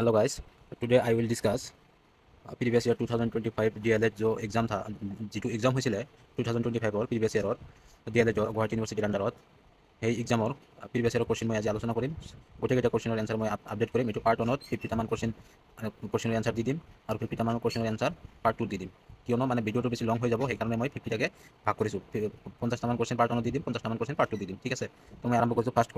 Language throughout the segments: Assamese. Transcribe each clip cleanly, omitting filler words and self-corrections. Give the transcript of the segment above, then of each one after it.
Hello guys, today I will discuss previous year 2025 DLED जो एग्जाम था जी एग्जाम হৈছিলে 2025 প্ৰিভিয়াছ ইয়াৰৰ DLED গুৱাহাটী ইউনিভাৰ্চিটিৰ আণ্ডাৰত সেই এক্সামৰ প্ৰিভিয়াছ ইয়াৰৰ কোৱেশ্যন মই আজি আলোচনা কৰিম। গোটেইকেইটা কোৱেশ্যনৰ এনচাৰ মই আপডেট কৰিম। এইটো পাৰ্ট 1ত 50টামান কোৱেশ্যনৰ এনচাৰ দি দিম আৰু 50টামান কোৱেশ্যনৰ এনচাৰ পাৰ্ট 2 দি দিম, কিয়নো মানে ভিডিঅ'টো বেছি লং হৈ যাব, সেইকাৰণে মই 50টাকে ভাগ কৰিছোঁ। 50টামান কোৱেশ্যন পাৰ্ট 1ত দি দিম, 50টামান কোৱেশ্যন পাৰ্ট 2 দি দিম, ঠিক আছে। তো মই আৰম্ভ কৰিছোঁ ফাৰ্ষ্ট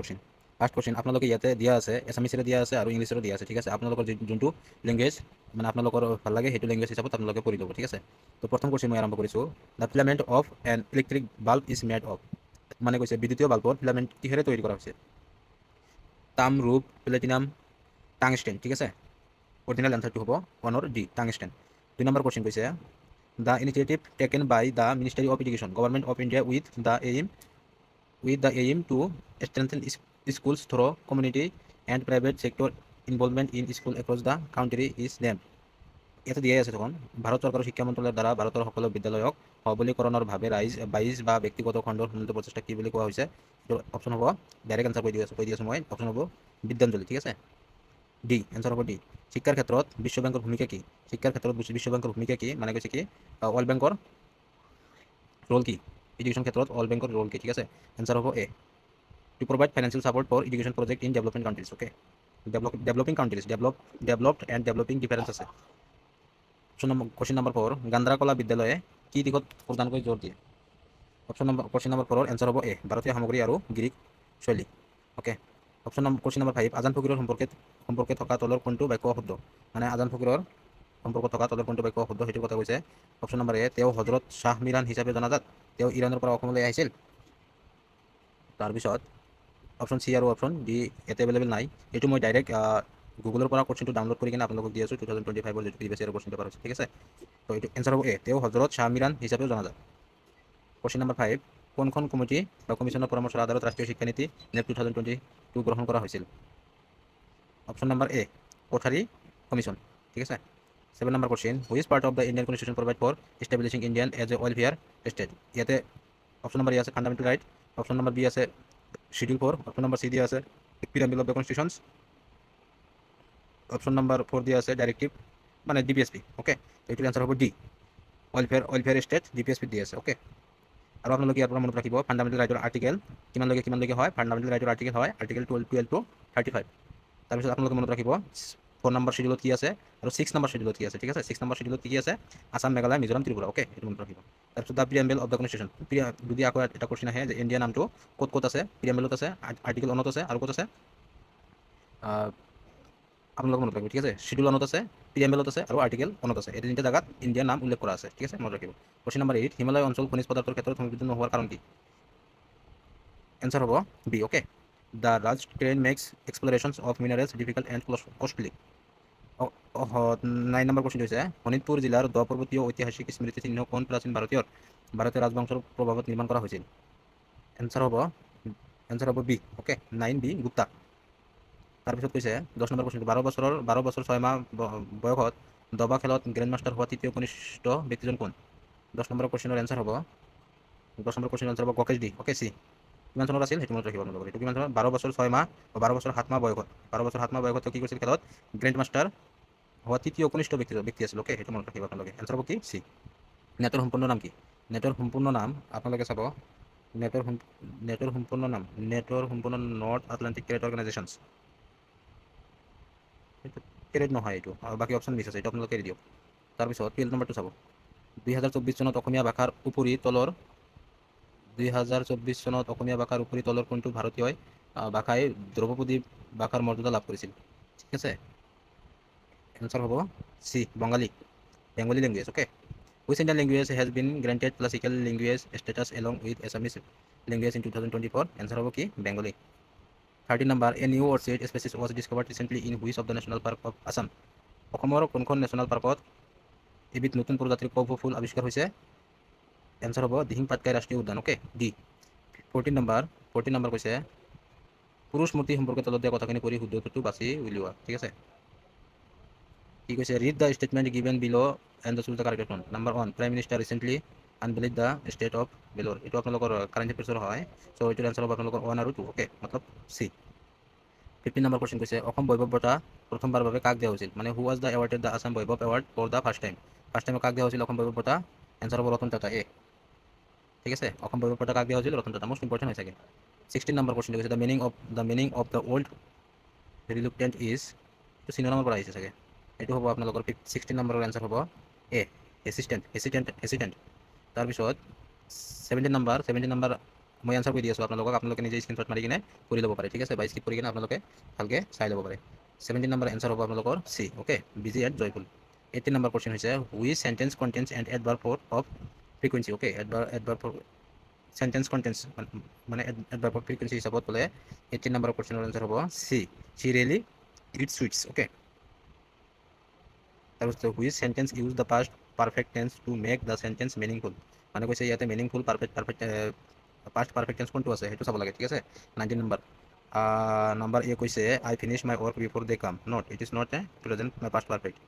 কোৱেশ্যন আপোনালোকে ইয়াতে দিয়া আছে, এছামিছেৰে দিয়া আছে আৰু ইংলিছেৰে দিয়া আছে, ঠিক আছে। আপোনালোকৰ যোনটো লেংগুৱেজ মানে আপোনালোকৰ ভাল লাগে সেইটো লেংগুৱেজ হিচাপত আপোনালোকে কৰি ল'ব, ঠিক আছে। তো প্ৰথম কোৱেশ্যন মই আৰম্ভ কৰিছোঁ। The filament of N electric bulb is made of, মানে কৈছে বিদ্যুতীয় বাল্বৰ ফিলামেণ্ট কিহেৰে তৈৰি কৰা হৈছে? তাম, ৰূপ, প্লেটিনাম, টাংষ্টেন, ঠিক আছে। অৰিজিনেল এনচাৰটো হ'ব 1 ডি, টাংষ্টেন। 2 নম্বৰ কোৱেশ্যন কৈছে the initiative taken by the ministry of education government of India with the aim to strengthen schools through community and private sector involvement in school across the country is named. ইয়াতে দিয়াই আছে দেখোন, ভাৰত চৰকাৰৰ শিক্ষা মন্ত্ৰালয়ৰ দ্বাৰা ভাৰতৰ সকলো বিদ্যালয়ক সবলীকৰণৰ ভাৱে বাইজ বা ব্যক্তিগত খণ্ডৰ সন্মিলিত প্ৰচেষ্টা কি বুলি কোৱা হৈছে? এইটো অপশ্যন হ'ব, ডাইৰেক্ট এনচাৰ কৈ দি আছোঁ মই, অপশ্যন হ'ব বিদ্যাঞ্জলি, ঠিক আছে। ডি, এনচাৰ হ'ব ডি। শিক্ষাৰ ক্ষেত্ৰত বিশ্ব বেংকৰ ভূমিকা কি? শিক্ষাৰ ক্ষেত্ৰত বিশ্ব বেংকৰ ভূমিকা কি মানে কৈছে কি ৱৰ্ল্ড বেংকৰ ৰোল কি? এডুকেশ্যন ক্ষেত্ৰত ৱৰ্ল্ড বেংকৰ ৰোল কি? ঠিক আছে, এনচাৰ হ'ব এ, to provide financial support for education project in developing countries. Okay, developing countries, developed and developing difference আছে। কোৱেশ্যন নম্বৰ 4, গান্ধাৰা কলা বিদ্যালয়ে কি দিশত প্ৰধানকৈ জোৰ দিয়ে? কোৱেশ্যন নম্বৰ 4ৰ এনচাৰ হ'ব এ, ভাৰতীয় সামগ্ৰী আৰু গ্ৰীক শৈলী। অ'কে, কোৱেশ্যন নম্বৰ 5, আজান ফকীৰৰ সম্পৰ্কে থকা তলৰ কোনটো বাক্য শুদ্ধ? মানে আজান ফকীৰৰ সম্পৰ্ক থকা তলৰ কোনটো বাক্য শুদ্ধ সেইটো কথা কৈছে। অপশ্যন নম্বৰ এ, তেওঁ হজৰত শ্বাহ মিৰাণ হিচাপে জনাজাত, তেওঁ ইৰাণৰ পৰা অসমলৈ আহিছিল। তাৰপিছত অপশ্যন চি আৰু অপশ্যন ডি ইয়াতে এভেইলেবল নাই, এইটো মই ডাইৰেক্ট গুগলৰ পৰা কোৱেশ্যনটো ডাউনলোড কৰি কিনে আপোনালোকক দি আছোঁ। 2025 যিটো প্ৰিভিয়াছ ইয়াৰৰ কোৱেশ্যন পেপাৰ হৈছে, ঠিক আছে। তো এইটো এনচাৰ হ'ব এ, তেওঁ হজৰত শ্বাহ মিৰাণ হিচাপেও জনাজাত। কোৱেশ্যন নম্বৰ 5, কোনখন কমিটি বা কমিশ্যনৰ পৰামৰ্শৰ আধাৰত ৰাষ্ট্ৰীয় শিক্ষানীতি নেপ 2022 গ্ৰহণ কৰা হৈছিল? Option number A, Kothari commission, ঠিক আছে। 7 number question, which part of the Indian constitution provide for establishing Indian as a welfare state? ইয়াতে অপশ্যন নম্বৰ এ আছে fundamental right, option number B আছে শিডিউল 4, অপশ্যন নম্বৰ চি দিয়া আছে preamble of the constitutions, option number 4 দিয়া আছে ডাইৰেক্টিভ মানে DPSP। ওকে, এইটোৰ এনচাৰ হ'ব ডি, ৱেলফেয়াৰ ষ্টেট DPSP দি আছে। ওকে, আৰু আপোনালোকে ইয়াৰ পৰা মনত ৰাখিব ফাণ্ডামেণ্টেল ৰাইটৰ আৰ্টিকেল কিমানলৈকে হয়? ফাণ্ডামেণ্টেল ৰাইটৰ আৰ্টিকেল হয় আৰ্টিকেল 12 to 35। তাৰপিছত আপোনালোকে মনত ৰাখিব 4 নম্বৰ শিডিউলত কি আছে আৰু 6 নম্বৰ শিডিউলত কি আছে, ঠিক আছে। 6 নম্বৰ শিডিউলত কি আছে? আসাম, মেঘালয়, মিজোৰাম, ত্ৰিপুৰা। ওকে, এইটো মনত ৰাখিব। তাৰপিছত দ্য প্ৰিএম্বল অফ দ্য কনষ্টিটিউশ্যন, যদি আকৌ এটা কোৱেশ্যন আহে যে ইণ্ডিয়া নামটো ক'ত আছে? প্ৰিএম্বলত আছে, আৰ্টিকেল 1ত আছে, আৰু ক'ত আছে? আপোনালোকে মনত ৰাখিব, ঠিক আছে। শিডিউল 1ত আছে, প্ৰিএম্বলত আছে আৰু আৰ্টিকেল 1ত আছে, এই তিনিটা জাগাত ইণ্ডিয়াৰ নাম উল্লেখ কৰা আছে, ঠিক আছে, মনত ৰাখিব। কোৱেশ্যন নম্বৰ 8, হিমালয় অঞ্চল খনিজ পদাৰ্থৰ ক্ষেত্ৰত সমৃদ্ধ নোহোৱাৰ কাৰণ কি? এনচাৰ হ'ব B. Okay, the rugged terrain makes explorations of minerals difficult and costly. 9 number question হৈছে শোণিতপুৰ জিলাৰ দ পৰ্বতীয় ঐতিহাসিক স্মৃতিচিহ্ন কোন প্ৰাচীন ভাৰতীয় ৰাজবংশৰ প্ৰভাৱত নিৰ্মাণ কৰা হৈছিল? এনচাৰ হ'ব বি। Okay, 9 B, Gupta. তাৰপিছত কৈছে 10 নম্বৰ কোৱেশ্যনটো, 12 বছৰ 6 মাহ বয়সত দবা খেলত গ্ৰেণ্ড মাষ্টাৰ হোৱা তৃতীয় কনিষ্ঠ ব্যক্তিজন কোন? 10 নম্বৰ কোৱেশ্যনৰ এনচাৰ হ'ব গকেশ ডি। Okay, C. কিমান চনত আছিল সেইটো মনত ৰাখিব আপোনালোকে। এইটো কিমান চনত? 12 বছৰ 6 মাহ 12 বছৰ 7 মাহ বয়সত 12 বছৰ 7 মাহ বয়সত কি কৰিছিল? খেলত গ্ৰেণ্ড মাষ্টাৰ হোৱা তৃতীয় কনিষ্ঠ ব্যক্তি আছিল। ওকে, সেইটো মনত ৰাখিব আপোনালোকে। এনচাৰ হ'ব কি? চি। নেটৰ সম্পূৰ্ণ নাম কি? নেটৰ সম্পূৰ্ণ নাম আপোনালোকে চাব, নেটৰ সম্পূৰ্ণ north Atlantic trade organisations. Trade নহয় এইটো, বাকী অপশ্যন মিছ আছে, এইটো আপোনালোকে এৰি দিয়ক। তাৰপিছত 12 নম্বৰটো চাব, 2024 চনত অসমীয়া ভাষাৰ উপৰি তলৰ কোনটো ভাৰতীয় ভাষাই দ্ৰৌপদী ভাষাৰ মৰ্যাদা লাভ কৰিছিল? ঠিক আছে, এনচাৰ হ'ব C, Bengali language. Okay, which Indian language has been granted classical language status along with Assamese language in 2024? Answer হ'ব কি? Bengali. 13 number, a new orchid species was discovered recently in which of the national park of Assam? অসমৰ কোনখন নেশ্যনেল পাৰ্কত এবিধ নতুন প্ৰজাতিৰ কপৌ ফুল আৱিষ্কাৰ হৈছে? এনচাৰ হ'ব দিহিং পাটকাই ৰাষ্ট্ৰীয় উদ্যান। Okay, D. 14 নম্বৰ কৈছে পুৰুষ মূৰ্তি সম্পৰ্কে তলত দিয়া কথাখিনি পঢ়ি শুদ্ধটো বাছি উলিওৱা। ঠিক আছে, কি কৈছে? Read the statement given below' and choose the correct one. Number 1, prime minister recently unveiled the statue of valour. এইটো আপোনালোকৰ কাৰেণ্ট এফেয়াৰ্ছৰ হয়, চ' এইটোৰ এনচাৰ হ'ব আপোনালোকৰ 1 আৰু 2। ওকে, মতলব চি। 15 নম্বৰ কোৱেশ্চন কৈছে অসম বৈভৱ বঁটা প্ৰথমবাৰৰ বাবে কাক দিয়া হৈছিল মানে who was the awarded the Assam Baibhav award for the first time কাক দিয়া হৈছিল অসম বৈভৱ বঁটা এনচাৰ হ'ব ৰতন টাটা ঠিক আছে অসম বৈভৱ বঁটা কাক দিয়া হৈছিল ৰতন টাটা মোষ্ট ইম্পৰ্টেণ্ট হৈ চাগে 16 নম্বৰ কোৱেশ্চন কৈছে the meaning of the word reluctant is এইটো চিনৰ নামৰ পৰা আহিছে চাগে এইটো হ'ব আপোনালোকৰ 16 নম্বৰৰ এনচাৰ হ'ব এ হেচিটেণ্ট তাৰপিছত 17 নম্বৰ মই এনচাৰ কৰি দি আছোঁ আপোনালোকে নিজে স্ক্ৰীনশ্বট মাৰি কিনে কৰি ল'ব পাৰে ঠিক আছে বা স্কিপ কৰি কিনে আপোনালোকে ভালকৈ চাই ল'ব পাৰে 17 নম্বৰ এনচাৰ হ'ব আপোনালোকৰ C okay busy at joyful 18 number question হৈছে which sentence contains an adverb of frequency okay adverb sentence contains মানে এডভাৰ্ব অফ ফ্ৰিকুৱেঞ্চি হিচাপত ক'লে 18 নম্বৰ কোৱেশ্চনৰ এনচাৰ হ'ব C she really eats sweets okay তাৰপিছত which sentence use the past perfect tense to make the sentence meaningful মানে কৈছে ইয়াতে মিনিংফুল পাষ্ট পাৰফেক্ট টেন্স কোনটো আছে সেইটো চাব লাগে ঠিক আছে 19 নম্বৰ নম্বৰ এ কৈছে I finish my work before they come not it is not a present my past perfect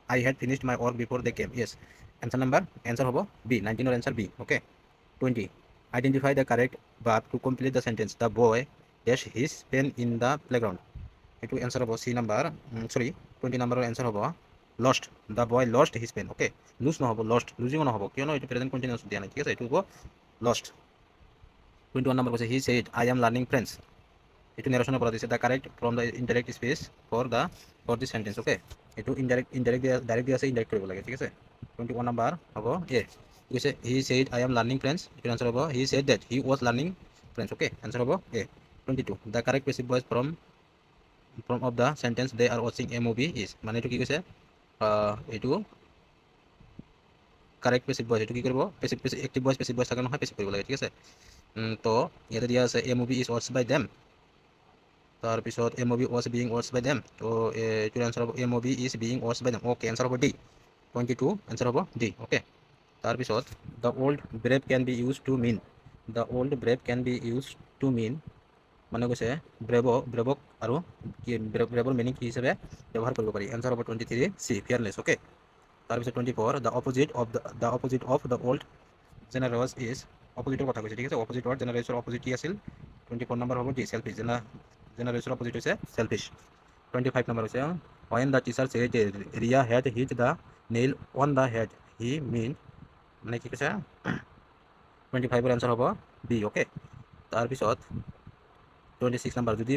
I had finished my work before they came answer হ'ব বি 19ৰ answer B okay 20 identify the correct verb to complete the sentence the boy dash his pen in the playground এইটো এনচাৰ হ'ব চি নম্বৰ 20 নম্বৰৰ এনচাৰ হ'ব lost the boy lost his pen okay lose নহ'ব লুজিঙো নহ'ব কিয়নো এইটো প্ৰেজেণ্ট কণ্টিনিউৱাছ দিয়া নাই ঠিক আছে এইটো হ'ব লষ্ট 21 নম্বৰ কৈছে he said I am learning French এইটো নেৰেশ্যনৰ পৰা দিছে the correct from the indirect speech for the sentence okay এইটো ডাইৰেক্ট দিয়া আছে ইনডাইৰেক্ট কৰিব লাগে ঠিক আছে 21 নম্বৰ হ'ব এ কৈছে he said I am learning French এইটো এনচাৰ হ'ব he said that he was learning French okay answer হ'ব A 22 the correct passive voice from of the sentence they are ৱাচিং এ মুভি ইজ মানে এইটো কি কৈছে এইটো কাৰেক্ট পেছিভ ভইচ এইটো কি কৰিব এক্টিভ ভইচ পেছিভ ভইচ থাকে নহয় পেছিভ কৰিব লাগে ঠিক আছে তো ইয়াতে দিয়া আছে এ মুভি ইজ ৱাটচ বাই দেম তাৰপিছত এ মুভি ৱাজ বিং ৱাটচ বাই দেম তো এইটোৰ এনচাৰ হ'ব এ মুভি ইজ বিং ৱাটচ বাই দেম অ'কে এনচাৰ হ'ব ডি 22 এনচাৰ হ'ব ডি অ'কে তাৰপিছত the word brave can be used to mean মানে কৈছে ব্ৰেভক আৰু কি ব্ৰেভৰ মিনিং কি হিচাপে ব্যৱহাৰ কৰিব পাৰি এনচাৰ হ'ব 23 চি ফিয়াৰলেছ অ'কে তাৰপিছত 24 the opposite of the word generous is অপজিটৰ কথা কৈছে ঠিক আছে অপজিটৰ জেনাৰেছৰ অপজিট কি আছিল 24 নম্বৰ হ'ব ডি চেলফিছ জেনাৰেছৰ অপজিট হৈছে চেলফিছ 25 নম্বৰ হৈছে when the teacher said Riya had hit the nail on the head he mean মানে কি কৈছে 25ৰ এনচাৰ হ'ব বি অ'কে তাৰপিছত 26 নম্বৰ যদি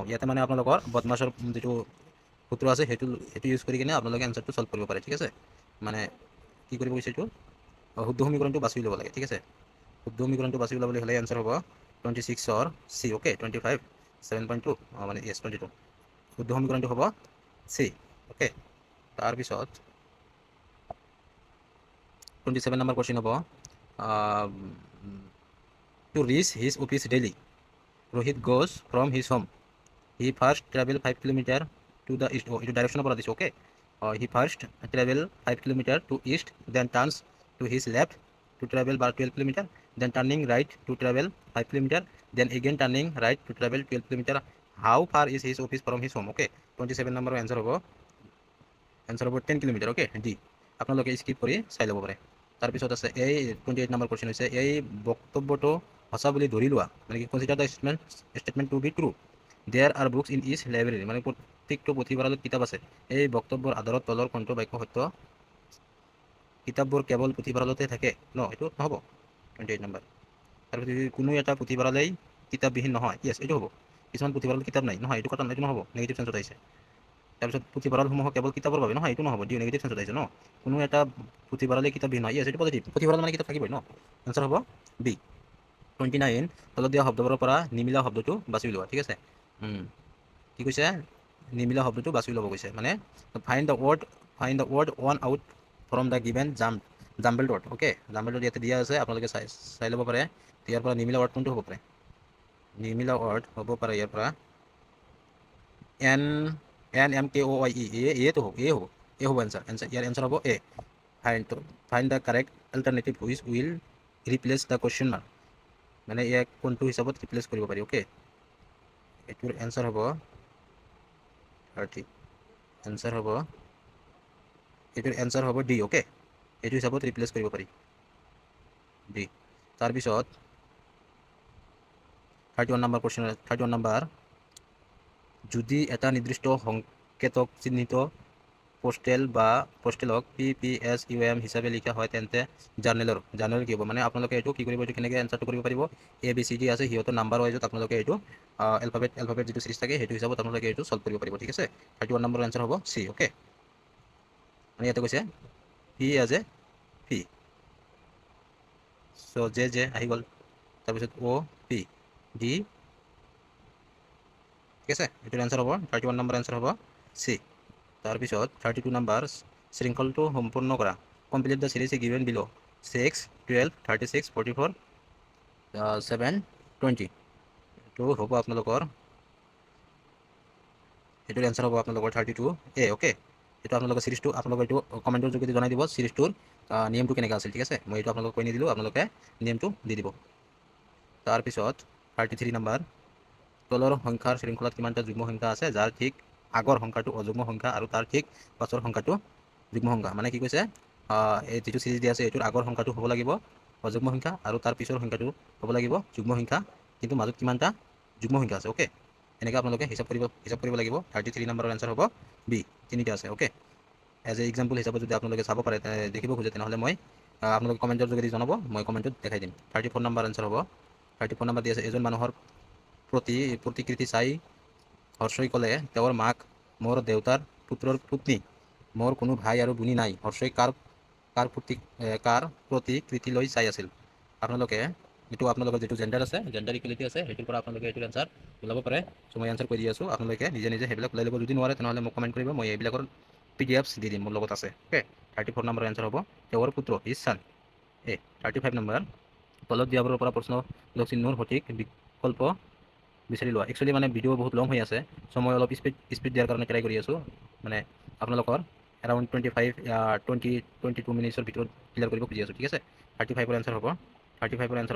ইয়াতে মানে আপোনালোকৰ বদমাছৰ যিটো সূত্ৰ আছে সেইটো ইউজ কৰি কিনে আপোনালোকে এনচাৰটো ছল্ভ কৰিব পাৰে ঠিক আছে মানে কি কৰিব কৈছে এইটো শুদ্ধ সমীকৰণটো বাছি ল'ব লাগে ঠিক আছে শুদ্ধ সমীকৰণটো বাছি ওলাবলৈ হ'লে এনচাৰ হ'ব 26ৰ চি অ'কে 25 7.2 মানে য়েছ 22 শুদ্ধ সমীকৰণটো হ'ব চি অ'কে তাৰপিছত 27 নম্বৰ কুৱেশ্যন হ'ব to reach his office daily Rohit goes from his home. He first travel 5 kilometer to the east. Oh, it direction of this. Okay. He first travel 5 kilometer to east, then turns to his left to travel about 12 kilometer, then turning right to travel 5 kilometer, then again turning right to travel 12 kilometer. How far is his office from his home? Okay. 27 number answer hobo. Answer hobo 10 kilometer. Okay. D. আপোনালোকে স্কিপ কৰি চাই ল'ব পাৰে তাৰপিছত আছে এই 28 নম্বৰ কোৱেশ্যন হৈছে এই বক্তব্যটো সঁচা বুলি ধৰি লোৱা মানে কি consider the statement to be true there are books in each library মানে প্ৰত্যেকটো পুথিভঁৰালত কিতাপ আছে এই বক্তব্যৰ আধাৰত তলৰ কোনটো বাক্য সত্য কিতাপবোৰ কেৱল পুথিভঁৰালতে থাকে ন এইটো নহ'ব 28 নম্বৰ তাৰপিছত যদি কোনো এটা পুথিভঁৰালেই কিতাপবিহীন নহয় য়েছ এইটো হ'ব কিছুমান পুথিভঁৰালত কিতাপ নাই নহয় এইটো কথা এইটো নহ'ব নেগেটিভ চেঞ্চত আহিছে তাৰপিছত পুথিভঁৰালসমূহ কেৱল কিতাপৰ বাবে নহয় এইটো নহ'ব দিও নেগেটিভ চেঞ্চত আহিছে ন কোনো এটা পুথিভঁৰালে কিতাপবিহীন নহয় য়েছ এইটো পজিটিভ পুথিভঁৰাল মানে কিতাপ থাকিবই ন এনচাৰ হ'ব বি 29 তলত দিয়া শব্দবোৰৰ পৰা নিমিলা শব্দটো বাছি লোৱা ঠিক আছে কি কৈছে নিমিলা শব্দটো বাছি ল'ব কৈছে মানে find the word one out from the given jumble dot okay jumble dot ইয়াতে দিয়া আছে আপোনালোকে চাই ল'ব পাৰে ইয়াৰ পৰা নিমিলা ৱৰ্ড কোনটো হ'ব পাৰে নিমিলা ৱৰ্ড হ'ব পাৰে ইয়াৰ পৰা NMKOIE এটো হ'ব এ হ'ব এনচাৰ ইয়াৰ এনচাৰ হ'ব A find the correct alternative which will replace the question mark মানে ইয়াক কোনটো হিচাপত ৰিপ্লেচ কৰিব পাৰি অ'কে এইটোৰ এনচাৰ হ'ব 30 এনচাৰ হ'ব এইটোৰ এনচাৰ হ'ব ডি অ'কে এইটো হিচাপত ৰিপ্লেচ কৰিব পাৰি ডি তাৰপিছত 31 নম্বৰ যদি এটা নিৰ্দিষ্ট সংকেতক চিহ্নিত পোষ্টেলক PPSUM হিচাপে লিখা হয় তেন্তে জাৰ্নেলৰ কি হ'ব মানে আপোনালোকে এইটো কি কৰিব, এইটো কেনেকৈ এনচাৰটো কৰিব পাৰিব। ABCD আছে, সিহঁতৰ নাম্বাৰ ৱাইজত আপোনালোকে এইটো এলফাবেট যিটো চিৰিজ থাকে সেইটো হিচাপত আপোনালোকে এইটো চল্ভ কৰিব পাৰিব। ঠিক আছে, 31 নম্বৰ এনচাৰ হ'ব C। অ'কে, মানে ইয়াতে কৈছে P এজ এ P, চ' জে আহি গ'ল, তাৰপিছত OP D। ঠিক আছে, এইটোৰ এনচাৰ হ'ব 31 নম্বৰ এনচাৰ হ'ব C। তাৰপিছত 32 নম্বৰ, শৃংখলটো সম্পূৰ্ণ কৰা। Complete the series given below' 6, 12, 36, 44, 7, 20। এইটো হ'ব আপোনালোকৰ, এইটোৰ এনচাৰ হ'ব আপোনালোকৰ 32A। অ'কে, এইটো আপোনালোকৰ চিৰিজটো আপোনালোকৰ এইটো কমেণ্টৰ যোগেদি জনাই দিব চিৰিজটোৰ নিয়মটো কেনেকৈ আছিল। ঠিক আছে, মই এইটো আপোনালোকক কৈ নিদিলোঁ, আপোনালোকে নিয়মটো দি দিব। তাৰপিছত 33 নম্বৰ, তলৰ সংখ্যাৰ শৃংখলাত কিমানটা যুগ্ম সংখ্যা আছে যাৰ ঠিক আগৰ সংখ্যাটো অযুগ্ম সংখ্যা আৰু তাৰ ঠিক পাছৰ সংখ্যাটো যুগ্ম সংখ্যা। মানে কি কৈছে, এই যিটো চিৰিজ দিয়া আছে এইটোৰ আগৰ সংখ্যাটো হ'ব লাগিব অযুগ্ম সংখ্যা আৰু তাৰ পিছৰ সংখ্যাটো হ'ব লাগিব যুগ্ম সংখ্যা, কিন্তু মাজত কিমানটা যুগ্ম সংখ্যা আছে। অ'কে, এনেকৈ আপোনালোকে হিচাপ কৰিব লাগিব। 33 নম্বৰৰ এনচাৰ হ'ব B, তিনিটা আছে। অ'কে, এজ এ এক্সাম্পল হিচাপত যদি আপোনালোকে চাব পাৰে, দেখিব খোজে, তেনেহ'লে মই আপোনালোকে কমেণ্টৰ যোগেদি জনাব, মই কমেণ্টত দেখাই দিম। 34 নম্বৰ এনচাৰ হ'ব, 34 নম্বৰ দি আছে, এজন মানুহৰ প্ৰতিকৃতি চাই হৰ্ষই ক'লে তেওঁৰ মাক মোৰ দেউতাৰ পুত্ৰৰ পত্নী, মোৰ কোনো ভাই আৰু ভনী নাই। হৰ্ষই কাৰ প্ৰতিকৃতিলৈ চাই আছিল। আপোনালোকে এইটো আপোনালোকৰ যিটো জেণ্ডাৰ আছে, জেণ্ডাৰ ইকুৱেলিটি আছে, সেইটোৰ পৰা আপোনালোকে এইটোৰ এনচাৰ ওলাব পাৰে। চ' মই এনচাৰ কৈ দি আছোঁ, আপোনালোকে নিজে সেইবিলাক ওলাই ল'ব। যদি নোৱাৰে তেনেহ'লে মোক কমেণ্ট কৰিব, মই এইবিলাকৰ PDFs দি দিম, মোৰ লগত আছে। অ'কে, 34 নম্বৰ এনচাৰ হ'ব তেওঁৰ পুত্ৰ, হিজ ছান। 35 নম্বৰ, তলত দিয়াবোৰৰ পৰা প্ৰশ্নবোধক চিহ্নৰ সঠিক বিকল্প বিচাৰি লোৱা। একচুৱেলি মানে ভিডিঅ' বহুত লং হৈ আছে, চ' মই অলপ স্পীড দিয়াৰ কাৰণে ট্ৰাই কৰি আছোঁ। মানে আপোনালোকৰ এৰাউণ্ড 22 মিনিটছৰ ভিতৰত ক্লিয়াৰ কৰিব খুজি আছোঁ। ঠিক আছে, 35ৰ এনচাৰ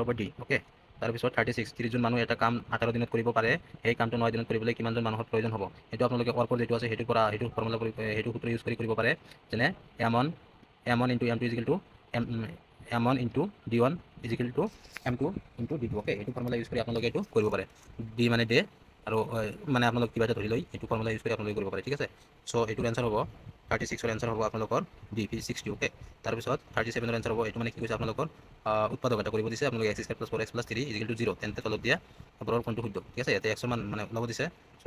হ'ব D। অ'কে, তাৰপিছত 36, 30 জন মানুহ এটা কাম 18 দিনত কৰিব পাৰে, সেই কামটো 9 দিনত কৰিবলৈ কিমানজন মানুহৰ প্ৰয়োজন হ'ব। সেইটো আপোনালোকে ৱৰ্কৰ যিটো আছে সেইটোৰ পৰা সেইটো ফৰ্মুলা সেইটো সূত্ৰ ইউজ কৰিব পাৰে। যেনে M1 into M2 equal to M1 into D1 equal to M2 ইনটু D2। অ'কে, এইটো ফৰ্মুলা ইউজ কৰি আপোনালোকে এইটো কৰিব পাৰে। D মানে ডে আৰু মানে আপোনালোক কিবা এটা ধৰি লৈ এইটো ফৰ্মুলা ইউজ কৰি আপোনালোকে কৰিব পাৰে। ঠিক আছে, চ' এইটোৰ এনচাৰ হ'ব 36ৰ এনচাৰ হ'ব আপোনালোকৰ D, V60। অ'কে, তাৰপিছত 37ৰ এনচাৰ হ'ব, এইটো মানে কি কৈছে আপোনালোকৰ উৎপাদক এটা কৰিব দিছে, আপোনালোকে x² + 4x + 3 ইজিকেল টু 0, তেন্তে তলত দিয়া আপোনালোকৰ কোনটো শুদ্ধ। ঠিক আছে, ইয়াতে 100 মান মানে ওলাব দিছে, চ'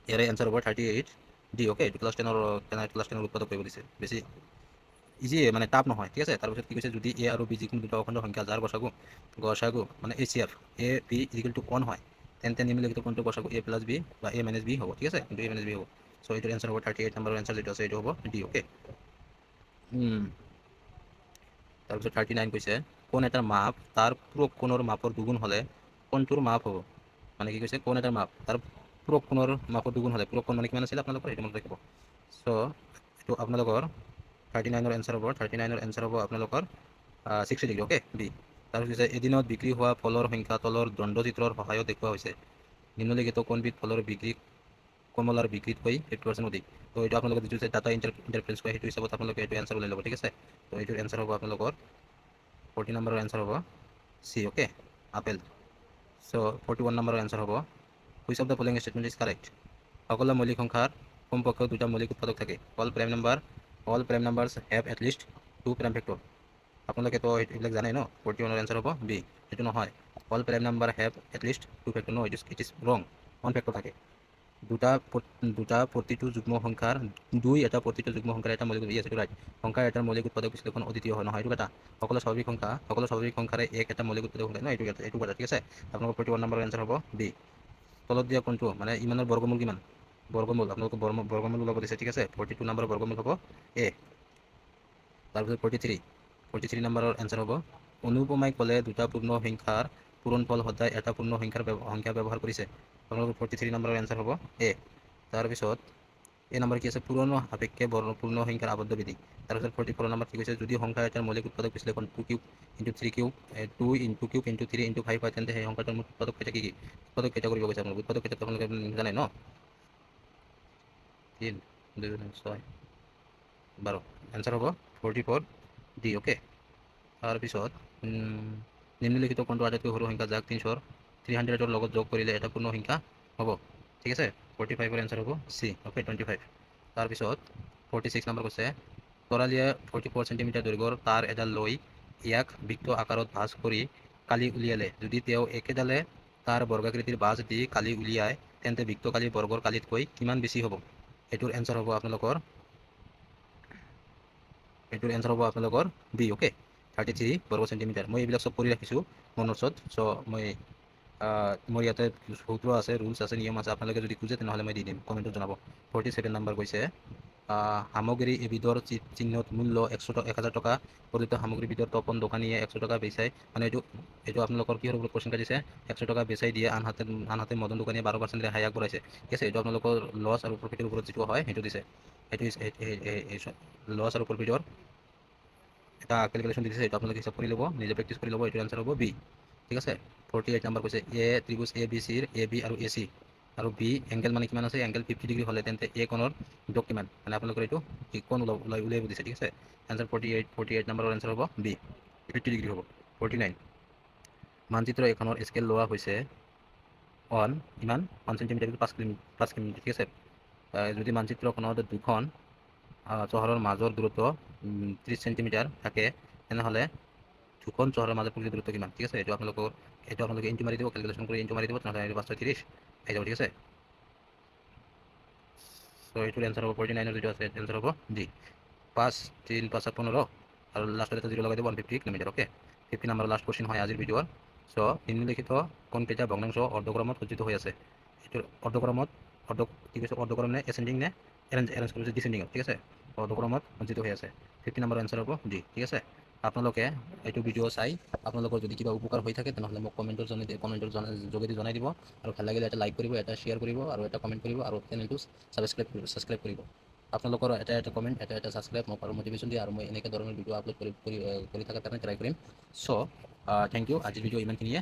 ইয়াৰে এনচাৰ হ'ব 38D। অ'কে, এইটো ক্লাছ 10ৰ উৎপাদক কৰিব দিছে, বেছি ইজি মানে টাফ নহয়। ঠিক আছে, তাৰপিছত কি কৈছে, যদি A আৰু B যিকোনো দুটা অখণ্ড সংখ্যা যাৰ গসাগু মানে HCF AB ইজিকেল টু 1 হয়, তেন্তে নিম্নলিখিত কোনটো গসাগু A + B বা A - B হ'ব। ঠিক আছে, কিন্তু A - B হ'ব। চ' এইটোৰ এনচাৰ হ'ব 38 নম্বৰৰ এনচাৰ যিটো আছে এইটো হ'ব D। অ'কে, তাৰপিছত 39 কৈছে, কোন এটাৰ মাপ তাৰ পূৰক কোণৰ মাপৰ দুগুণ হ'লে কোনটোৰ মাপ হ'ব। মানে কি কৈছে, কোন এটাৰ মাপ তাৰ পূৰক কোণৰ মাপৰ দুগুণ হ'লে, পূৰক কোণ মানে কিমান আছিলে আপোনালোকৰ সেইটো মনত ৰাখিব। চ' এইটো আপোনালোকৰ 39ৰ এনচাৰ হ'ব আপোনালোকৰ 60 ডিগ্ৰী। Okay, B। তাৰপিছত এদিনত বিক্ৰী হোৱা ফলৰ সংখ্যা তলৰ দণ্ডচিত্ৰৰ সহায়ত দেখুওৱা হৈছে। নিম্নলিখিত কোনবিধ ফলৰ বিক্ৰী কমলাৰ বিক্ৰীতকৈ 50% অধিক। তো এইটো আপোনালোকে যিটো ডাটা ইণ্টাৰফাৰেঞ্চ কৰে সেইটো হিচাপত আপোনালোকে এইটো এনচাৰ ওলাই ল'ব। ঠিক আছে, তো এইটোৰ এনচাৰ হ'ব আপোনালোকৰ 40 নম্বৰৰ এনচাৰ হ'ব C। Okay, apple. চ' 41 নম্বৰৰ এনচাৰ হ'ব which of the following statement is correct. সকলো মৌলিক সংখ্যাৰ কমপক্ষে দুটা মৌলিক উৎপাদক থাকে। All prime numbers have at least 2 prime factor. আপোনালোকেতো এইবিলাক জানে ন। 41ৰ এনচাৰ হ'ব B। সেইটো নহয়, all prime number have at least 2 factor. No, it is wrong, 1 factor থাকে। প্ৰতিটো যুগ্ম সংখ্যাৰ এটা প্ৰতিটো যুগ্ম সংখ্যাৰ এটা মৌলিক আছে, এইটো ৰাইট। সংখ্যা এটাৰ মৌলিক উৎপাদক বিশ্লেষণ অদ্বিতীয় হয় নহয়, এইটো এটা। সকলো স্বাভাৱিক সংখ্যাৰে এটা মৌলিক উৎপাদক সংখ্যা ন, এইটো কথা। ঠিক আছে, আপোনালোকৰ 41 নম্বৰৰ এনচাৰ হ'ব B। তলত দিয়া কোনটো মানে ইমানৰ বৰ্গমূল কিমান, আপোনালোকক বৰ্গমূল ওলাব দিছে। ঠিক আছে, 42 নম্বৰৰ বৰ্গমূল হ'ব A। তাৰপিছত 43 নম্বৰৰ এনচাৰ হ'ব অনুপমাই ক'লে দুটা পূৰ্ণ সংখ্যাৰ পূৰণফল সদায় এটা পূৰ্ণ সংখ্যা ব্যৱহাৰ কৰিছে। আপোনালোকৰ 43 নম্বৰৰ এনচাৰ হ'ব A। তাৰপিছত এই নম্বৰ কি আছে, পূৰণ সাপেক্ষে পূৰ্ণ সংখ্যাৰ আবদ্ধ বিধি। তাৰপিছত 44 নম্বৰ কি কৈছে, যদি সংখ্যা এটাৰ মৌলিক উৎপাদক বিশ্লেষণ 2 cube into 3 cube 2 into cube into 3 into 5 হয়, তেন্তে সেই সংখ্যাটোৰ উৎপাদক কেইটা কি উৎপাদক কেইটা কৰিব গৈছে আপোনালোক। উৎপাদক কেইটা আপোনালোকে জানে ন, 3 2 6 12। এনচাৰ হ'ব 44D। অ'কে, তাৰপিছত নিম্নলিখিত কোনটো আটাইতকৈ সৰু সংখ্যা যাক 300ৰ লগত যোগ কৰিলে এটা পূৰ্ণ সংখ্যা হ'ব। ঠিক আছে 45-ৰ এনচাৰ হ'ব চি অ'কে 25 তাৰপিছত 46 নম্বৰ কৈছে তৰালীয়ে 44 চেণ্টিমিটাৰ দৈৰ্ঘ্যৰ তাঁৰ এডাল লৈ ইয়াক বৃত্ত আকাৰত ভাঁজ কৰি কালি উলিয়ালে যদি তেওঁ একেডালে তাৰ বৰ্গাকৃতিৰ বাজ দি কালি উলিয়ায় তেন্তে বৃত্ত কালি বৰ্গৰ কালিতকৈ কিমান বেছি হ'ব এইটোৰ এনচাৰ হ'ব আপোনালোকৰ বি অ'কে 33 বৰ্গ চেণ্টিমিটাৰ মই এইবিলাক চব কৰি ৰাখিছোঁ মোৰ নোটছত চ' মোৰ ইয়াতে সূত্ৰ আছে ৰুলছ আছে নিয়ম আছে আপোনালোকে যদি খোজে তেনেহ'লে মই দি দিম কমেণ্টত জনাব 47 নম্বৰ কৈছে সামগ্ৰী এবিধৰ চিহ্নত মূল্য 1,000 টকা পৰিত সামগ্ৰীবিধৰ তপন দোকানীয়ে 100 টকা বেচাই মানে এইটো আপোনালোকৰ কিহৰ ওপৰত কোৱেশ্যন কাটিছে 100 টকা বেচাই দিয়ে আনহাতে মদন দোকানীয়ে 12% ৰেহাই আগবঢ়াইছে ঠিক আছে এইটো আপোনালোকৰ লছ আৰু প্ৰফিটৰ ওপৰত যিটো হয় সেইটো দিছে এইটো লছ আৰু প্ৰফিটৰ এটা কেলকুলেশ্যন দিছে এইটো আপোনালোকে হিচাপ কৰি ল'ব নিজে প্ৰেক্টিছ কৰি ল'ব এইটো এনচাৰ হ'ব বি ঠিক আছে 48 নম্বৰ কৈছে ত্ৰিভুজ এ বি চিৰ এ বি আৰু এ চি আৰু বি এংগেল মানে কিমান আছে এংগেল 50 ডিগ্ৰী হ'লে তেন্তে এ কোণৰ দুখ কিমান মানে আপোনালোকৰ এইটো কোণ উলিয়াব দিছে ঠিক আছে এনচাৰ 48 নম্বৰৰ এনচাৰ হ'ব বি 50 ডিগ্ৰী হ'ব 49 মানচিত্ৰ এখনৰ স্কেল লোৱা হৈছে ইমান 1 চেণ্টিমিটাৰ 5 কিলোমিটাৰ ঠিক আছে যদি মানচিত্ৰখনত দুখন চহৰৰ মাজৰ দূৰত্ব 30 চেণ্টিমিটাৰ থাকে তেনেহ'লে দুখন চহৰৰ মাজৰ প্ৰকৃত দূৰত্ব কিমান ঠিক আছে এইটো আপোনালোকে ইনটু মাৰি দিব কেলকুলেশ্যন কৰি ইনটু মাৰি দিব তেনেহ'লে 530 আহি যাব ঠিক আছে চ' এইটোৰ এনচাৰ হ'ব 49ৰ যিটো আছে এনচাৰ হ'ব ডি 5 3 5 15 আৰু লাষ্টত এটা জিৰ' লগাই দিব 150 kilometre okay 50 number last question হয় আজিৰ ভিডিঅ'ৰ চ' নিম্নলিখিত কোনকেইটা ভগ্নাংশ অৰ্ধক্ৰমত সজ্জিত হৈ আছে এইটোৰ কি কৈছে অৰ্ধক্ৰম নে এচেণ্ডিং নে এৰেঞ্জ কৰিছে ডিচেণ্ডিং ঠিক আছে অৰ্ধক্ৰমত সজ্জিত হৈ আছে 50 নম্বৰ এনচাৰ হ'ব ডি ঠিক আছে আপোনালোকে এইটো ভিডিঅ' চাই আপোনালোকৰ যদি কিবা উপকাৰ হৈ থাকে তেনেহ'লে মোক কমেণ্টৰ যোগেদি জনাই দিব আৰু ভাল লাগিলে এটা লাইক কৰিব এটা শ্বেয়াৰ কৰিব আৰু এটা কমেণ্ট কৰিব আৰু চেনেলটো ছাবস্ক্ৰাইব কৰিব আপোনালোকৰ এটা কমেণ্ট এটা ছাবস্ক্ৰাইব মোক আৰু মটিভেশ্যন দিয়ে আৰু মই এনেকৈ ধৰণৰ ভিডিঅ' আপলোড কৰি থকাৰ কাৰণে ট্ৰাই কৰিম চ' থেংক ইউ আজিৰ ভিডিঅ' ইমানখিনিয়ে